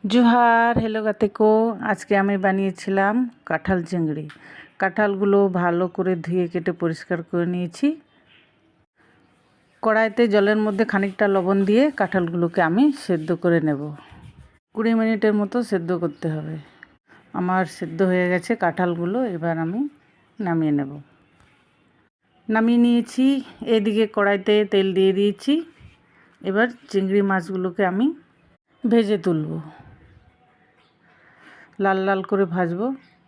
Johar hello গাতেকো। আজকে আমি বানিয়েছিলাম কাঁঠাল চিংড়ি। কাঁঠালগুলো ভালো করে ধুয়ে কেটে পরিষ্কার করে নিয়েছি। কড়াইতে জলের মধ্যে খানিকটা লবণ দিয়ে কাঁঠালগুলোকে আমি সেদ্ধ করে নেব। 20 মিনিটের মতো সেদ্ধ করতে হবে। আমার সেদ্ধ হয়ে গেছে কাঁঠালগুলো, এবার আমি নামিয়ে নেব। নামিয়ে নিয়েছি। এদিকে কড়াইতে তেল দিয়ে দিয়েছি। এবার চিংড়ি মাছগুলোকে আমি ভেজে তুলব। লাল লাল করে ভাজবো।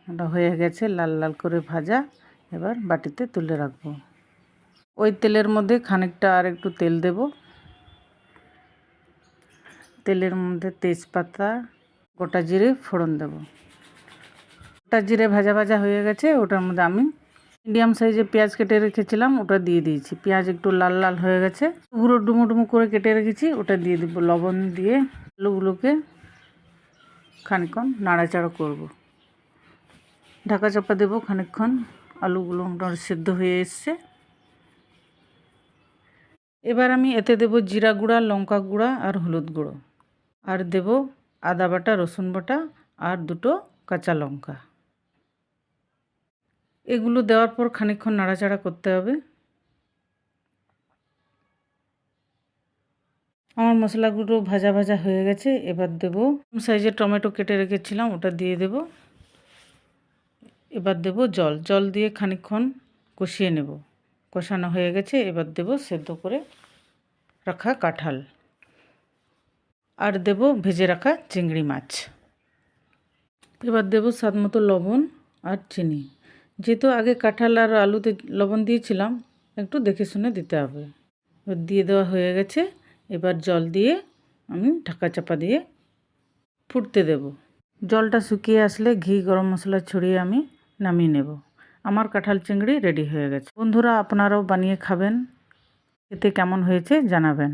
এটা হয়ে গেছে লাল লাল করে ভাজা। এবার বাটিতে তুলে রাখবো। ওই তেলের মধ্যে খানিকটা আর একটু তেল দেব। তেলের মধ্যে তেজপাতা, গোটা জিরে ফোড়ন দেব। গোটা জিরে ভাজা ভাজা হয়ে গেছে। ওটার মধ্যে আমি মিডিয়াম সাইজে পেঁয়াজ কেটে রেখেছিলাম, ওটা দিয়ে দিয়েছি। পেঁয়াজ একটু লাল লাল হয়ে গেছে। পুরো ডুমো ডুমো করে কেটে রেখেছি, ওটা দিয়ে দেবো। লবণ দিয়ে আলুগুলোকে খানিকক্ষণ নাড়াচাড়া করব। ঢাকা চাপা দেবো খানিকক্ষণ। আলুগুলো মোটামুটি সেদ্ধ হয়ে এসছে। এবার আমি এতে দেব জিরা গুঁড়া, লঙ্কা গুঁড়া আর হলুদ গুঁড়ো, আর দেব আদা বাটা, রসুন বাটা আর 2টো কাঁচা লঙ্কা। এগুলো দেওয়ার পর খানিকক্ষণ নাড়াচাড়া করতে হবে। আমার মশলাগুলো ভাজা ভাজা হয়ে গেছে। এবার দেব সাইজের টমেটো কেটে রেখেছিলাম, ওটা দিয়ে দেব। এবার দেব জল দিয়ে খানিকক্ষণ কষিয়ে নেব। কষানো হয়ে গেছে। এবার দেব সেদ্ধ করে রাখা কাঁঠাল, আর দেব ভেজে রাখা চিংড়ি মাছ। এবার দেব স্বাদ মতো লবণ আর চিনি। যেহেতু আগে কাঁঠাল আর আলুতে লবণ দিয়েছিলাম, একটু দেখে শুনে দিতে হবে। এবার দিয়ে দেওয়া হয়ে গেছে। এবার জল দিয়ে আমি ঢাকা চাপা দিয়ে ফুটতে দেব। জলটা শুকিয়ে আসলে ঘি, গরম মশলা ছড়িয়ে আমি নামিয়ে নেব। আমার কাঁঠাল চিংড়ি রেডি হয়ে গেছে। বন্ধুরা, আপনারাও বানিয়ে খাবেন। এতে কেমন হয়েছে জানাবেন।